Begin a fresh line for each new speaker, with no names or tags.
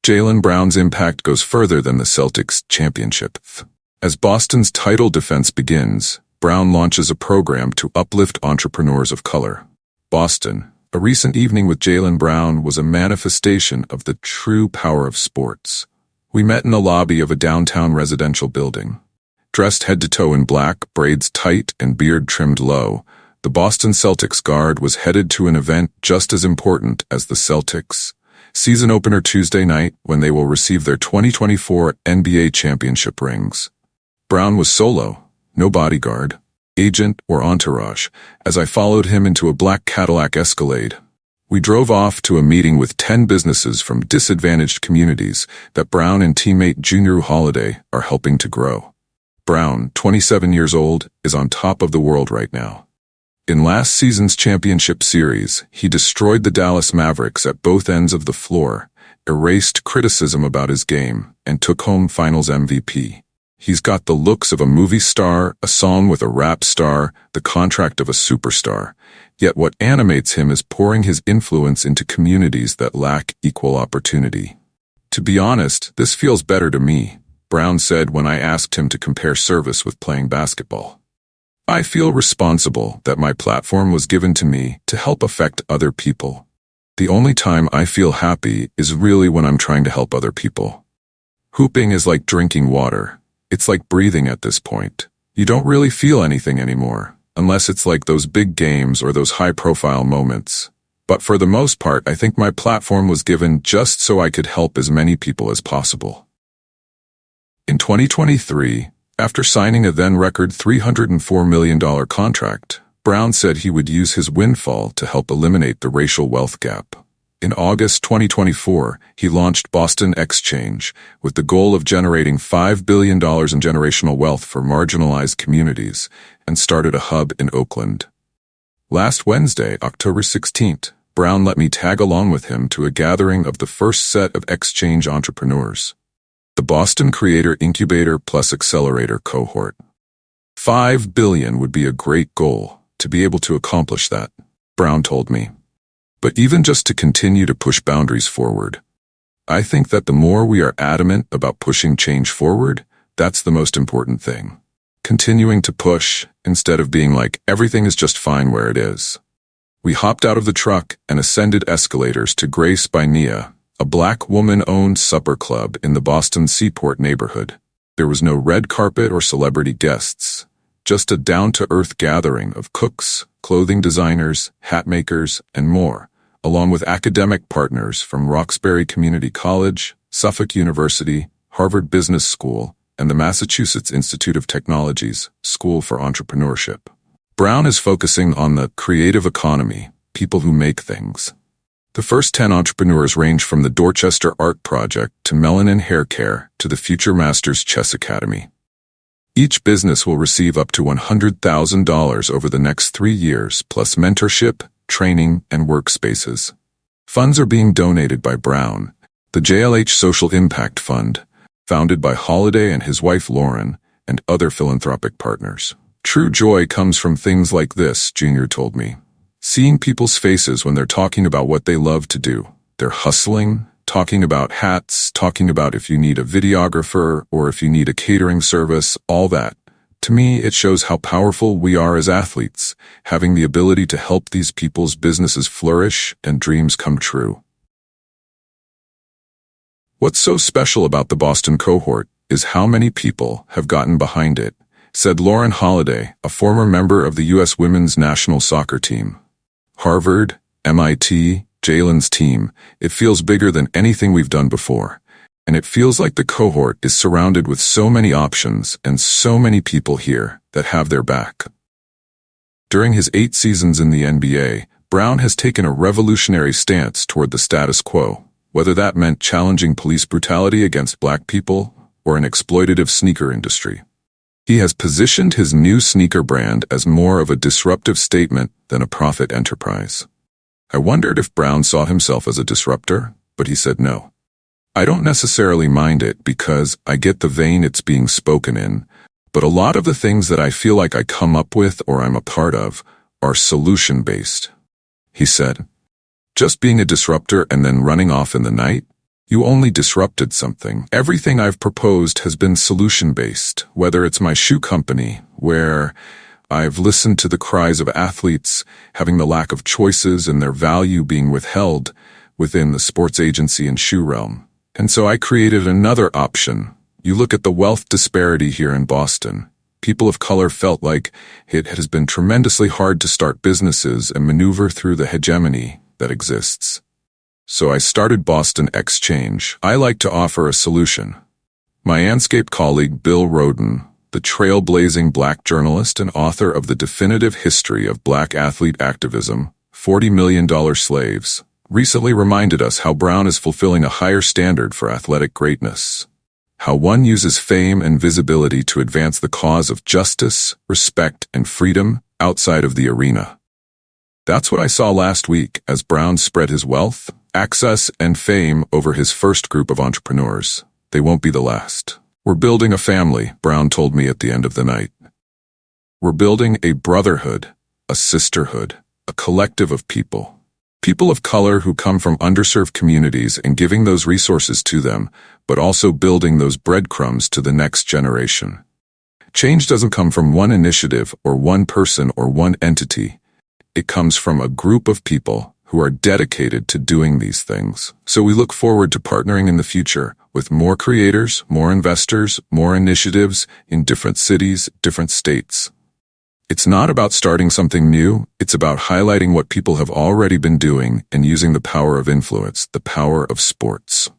Jaylen Brown's impact goes further than the Celtics' championship. As Boston's title defense begins, Brown launches a program to uplift entrepreneurs of color. Boston, a recent evening with Jaylen Brown was a manifestation of the true power of sports. We met in the lobby of a downtown residential building. Dressed head to toe in black, braids tight, and beard trimmed low, the Boston Celtics guard was headed to an event just as important as the Celtics' season opener Tuesday night when they will receive their 2024 NBA championship rings. Brown was solo, no bodyguard, agent, or entourage, as I followed him into a black Cadillac Escalade. We drove off to a meeting with 10 businesses from disadvantaged communities that Brown and teammate Jrue Holiday are helping to grow. Brown, 27 years old, is on top of the world right now. In last season's championship series, he destroyed the Dallas Mavericks at both ends of the floor, erased criticism about his game, and took home Finals MVP. He's got the looks of a movie star, a song with a rap star, the contract of a superstar. Yet what animates him is pouring his influence into communities that lack equal opportunity. To be honest, this feels better to me, Brown said when I asked him to compare service with playing basketball. I feel responsible that my platform was given to me to help affect other people. The only time I feel happy is really when I'm trying to help other people. Hooping is like drinking water. It's like breathing at this point. You don't really feel anything anymore, unless it's like those big games or those high-profile moments. But for the most part, I think my platform was given just so I could help as many people as possible. In 2023, after signing a then-record $304 million contract, Brown said he would use his windfall to help eliminate the racial wealth gap. In August 2024, he launched Boston Exchange with the goal of generating $5 billion in generational wealth for marginalized communities and started a hub in Oakland. Last Wednesday, October 16th, Brown let me tag along with him to a gathering of the first set of Exchange entrepreneurs, the Boston Creator Incubator plus Accelerator cohort. $5 billion would be a great goal to be able to accomplish that, Brown told me. But even just to continue to push boundaries forward. I think that the more we are adamant about pushing change forward, that's the most important thing. Continuing to push, instead of being like, everything is just fine where it is. We hopped out of the truck and ascended escalators to Grace by Nia, a black woman-owned supper club in the Boston Seaport neighborhood. There was no red carpet or celebrity guests, just a down-to-earth gathering of cooks, clothing designers, hat makers, and more, along with academic partners from Roxbury Community College, Suffolk University, Harvard Business School, and the Massachusetts Institute of Technology's School for Entrepreneurship. Brown is focusing on the creative economy, people who make things. The first 10 entrepreneurs range from the Dorchester Art Project to Melanin Hair Care to the Future Masters Chess Academy. Each business will receive up to $100,000 over the next 3 years, plus mentorship, training, and workspaces. Funds are being donated by Brown, the JLH Social Impact Fund, founded by Holiday and his wife Lauren, and other philanthropic partners. True joy comes from things like this, Junior told me. Seeing people's faces when they're talking about what they love to do. They're hustling, talking about hats, talking about if you need a videographer or if you need a catering service, all that. To me, it shows how powerful we are as athletes, having the ability to help these people's businesses flourish and dreams come true. What's so special about the Boston cohort is how many people have gotten behind it, said Lauren Holiday, a former member of the U.S. women's national soccer team. Harvard, MIT, Jaylen's team, it feels bigger than anything we've done before. And it feels like the cohort is surrounded with so many options and so many people here that have their back. During his 8 seasons in the NBA, Brown has taken a revolutionary stance toward the status quo, whether that meant challenging police brutality against black people or an exploitative sneaker industry. He has positioned his new sneaker brand as more of a disruptive statement than a profit enterprise. I wondered if Brown saw himself as a disruptor, but he said no. I don't necessarily mind it because I get the vein it's being spoken in, but a lot of the things that I feel like I come up with or I'm a part of are solution-based. He said, just being a disruptor and then running off in the night, You only disrupted something. Everything I've proposed has been solution-based, whether it's my shoe company, where I've listened to the cries of athletes having the lack of choices and their value being withheld within the sports agency and shoe realm. And so I created another option. You look at the wealth disparity here in Boston. People of color felt like it has been tremendously hard to start businesses and maneuver through the hegemony that exists. So I started Boston Exchange. I like to offer a solution. My Anscape colleague Bill Roden, the trailblazing black journalist and author of The Definitive History of Black Athlete Activism, $40 Million Slaves, recently reminded us how Brown is fulfilling a higher standard for athletic greatness. How one uses fame and visibility to advance the cause of justice, respect, and freedom outside of the arena. That's what I saw last week as Brown spread his wealth, access, and fame over his first group of entrepreneurs. They won't be the last. We're building a family, Brown told me at the end of the night. We're building a brotherhood, a sisterhood, a collective of people. People of color who come from underserved communities and giving those resources to them, but also building those breadcrumbs to the next generation. Change doesn't come from one initiative or one person or one entity. It comes from a group of people who are dedicated to doing these things. So we look forward to partnering in the future with more creators, more investors, more initiatives in different cities, different states. It's not about starting something new, it's about highlighting what people have already been doing and using the power of influence, the power of sports.